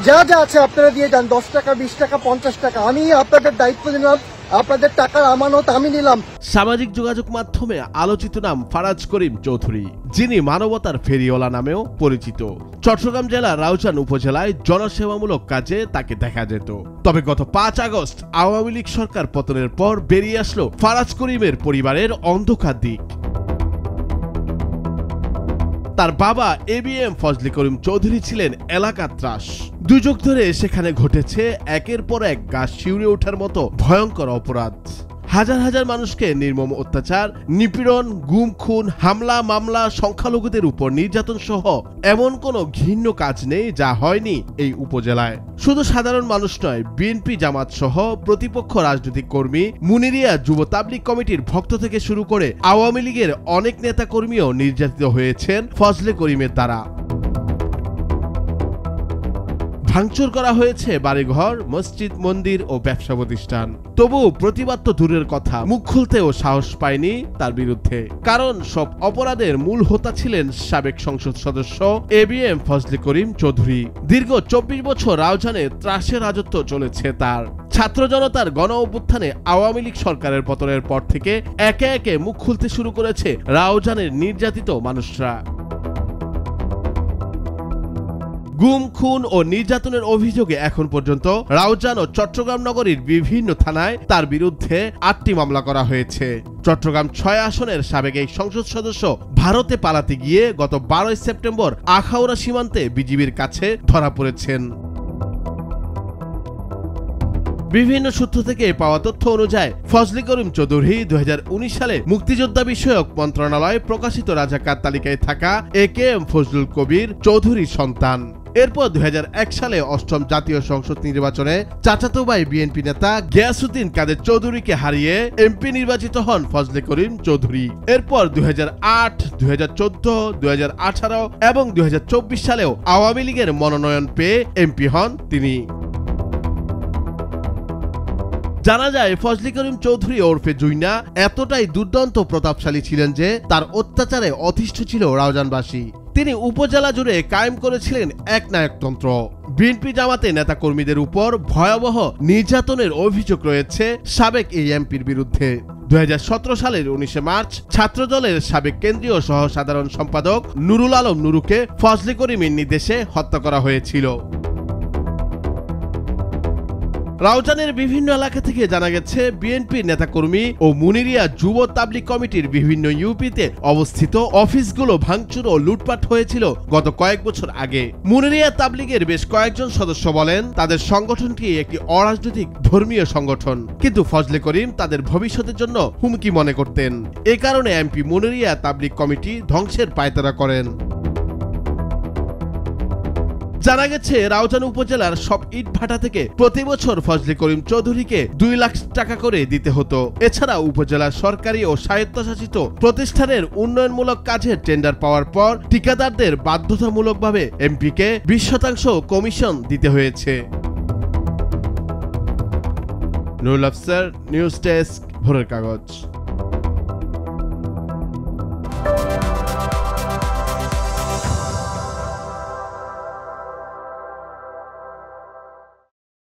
যা যা আছে আপনারা দিয়ে যান, 10 টাকা 20 টাকা 50 টাকা। আমি আপনাদের দায়িত্ব নিলাম, আপনাদের টাকার আমানত আমি নিলাম। সামাজিক যোগাযোগ মাধ্যমে আলোচিত নাম ফারাজ করিম চৌধুরী, যিনি মানবতার ফেরিওয়ালা নামেও পরিচিত। চট্টগ্রাম জেলার রাউজান উপজেলায় জনসেবামূলক কাজে তাকে দেখা যেত। তবে গত 5 আগস্ট আওয়ামী লীগ সরকার পতনের পর বেরিয়ে আসলো ফারাজ করিমের পরিবারের অন্ধকার দিক। তার বাবা এবিএম ফজলে করিম চৌধুরী ছিলেন এলাকার ত্রাস। দুযুগ ধরে সেখানে ঘটেছে একের পর এক গা শিউরে ওঠার মতো ভয়ঙ্কর অপরাধ। হাজার হাজার মানুষকে নির্মম অত্যাচার, নিপীড়ন, গুম খুন, হামলা মামলা, সংখ্যালঘুদের উপর নির্যাতন সহ এমন কোনো ঘৃণ্য কাজ নেই যা হয়নি এই উপজেলায়। শুধু সাধারণ মানুষ নয়, বিএনপি জামাত সহ প্রতিপক্ষ রাজনৈতিক কর্মী, মুনিরিয়া যুব তাবলিগ কমিটির ভক্ত থেকে শুরু করে আওয়ামী লীগের অনেক নেতা কর্মীও নির্যাতিত হয়েছেন ফজলে করিমের দ্বারা। ভাঙচুর করা হয়েছে বাড়িঘর, মসজিদ, মন্দির ও ব্যবসা প্রতিষ্ঠান। তবুও প্রতিবাদ তো দূরের কথা, মুখ খুলতেও সাহস পায়নি তার বিরুদ্ধে। কারণ সব অপরাধের মূল হোতা ছিলেন সাবেক সংসদ সদস্য এবিএম ফজলে করিম চৌধুরী। দীর্ঘ 24 বছর রাউজানে ত্রাসের রাজত্ব চলেছে তার। ছাত্র জনতার গণ অভ্যুত্থানে আওয়ামী লীগ সরকারের পতনের পর থেকে একে একে মুখ খুলতে শুরু করেছে রাউজানের নির্যাতিত মানুষরা। গুম খুন ও নির্যাতনের অভিযোগে এখন পর্যন্ত রাউজান ও চট্টগ্রাম নগরীর বিভিন্ন থানায় তার বিরুদ্ধে 8টি মামলা করা হয়েছে। চট্টগ্রাম 6 আসনের সাবেক এই সংসদ সদস্য ভারতে পালাতে গিয়ে গত 12 সেপ্টেম্বর আখাউড়া সীমান্তে বিজিবির কাছে ধরা পড়েছেন। বিভিন্ন সূত্র থেকে পাওয়া তথ্য অনুযায়ী ফজলে করিম চৌধুরী 2019 সালে মুক্তিযোদ্ধা বিষয়ক মন্ত্রণালয়ে প্রকাশিত রাজাকার তালিকায় থাকা একেএম ফজলুল কবির চৌধুরীর সন্তান। এরপর 2001 সালে 8ম জাতীয় সংসদ নির্বাচনে চাচাতো ভাই বিএনপি নেতা গিয়াসউদ্দিন কাদের চৌধুরীকে হারিয়ে এমপি নির্বাচিত হন ফজলে করিম চৌধুরী। এরপর 2008, 2014, 2018 এবং 2024 সালেও আওয়ামী লীগের মনোনয়ন পেয়ে এমপি হন তিনি। জানা যায় ফজলে করিম চৌধুরী ওরফে জুইনা এতটাই দুর্দান্ত প্রতাপশালী ছিলেন যে তার অত্যাচারে অতিষ্ঠ ছিল রাউজানবাসী। তিনি উপজেলা জুড়ে কায়েম করেছিলেন এক নায়কতন্ত্র। বিএনপি জামাতে নেতা কর্মীদের উপর ভয়াবহ নির্যাতনের অভিযোগ রয়েছে সাবেক এই এমপির বিরুদ্ধে। 2017 সালের 19 মার্চ ছাত্রদলের সাবেক কেন্দ্রীয় সহ সাধারণ সম্পাদক নুরুল আলম নুরুকে ফজলে করিমের নির্দেশে হত্যা করা হয়েছিল। রাউজানের বিভিন্ন এলাকা থেকে জানা গেছে বিএনপির নেতাকর্মী ও মুনিরিয়া যুব তাবলিগ কমিটির বিভিন্ন ইউপিতে অবস্থিত অফিসগুলো ভাঙচুর ও লুটপাট হয়েছিল গত কয়েক বছর আগে। মুনিরিয়া তাবলিগের বেশ কয়েকজন সদস্য বলেন তাদের সংগঠনটি একটি অরাজনৈতিক ধর্মীয় সংগঠন, কিন্তু ফজলে করিম তাদের ভবিষ্যতের জন্য হুমকি মনে করতেন। এ কারণে এমপি মুনিরিয়া তাবলিগ কমিটি ধ্বংসের পায়তারা করেন। জানা গেছে রাউজান উপজেলার সব ইটভাটা থেকে প্রতি বছর ফজলে করিম চৌধুরীকে 2 লাখ টাকা করে দিতে হতো। এছাড়া উপজেলার সরকারি ও স্বায়ত্তশাসিত প্রতিষ্ঠানের উন্নয়নমূলক কাজের টেন্ডার পাওয়ার পর ঠিকাদারদের বাধ্যতামূলকভাবে এমপিকে 20% কমিশন দিতে হয়েছে। নুরুল আফসার, নিউজ ডেস্ক, ভোরের কাগজ।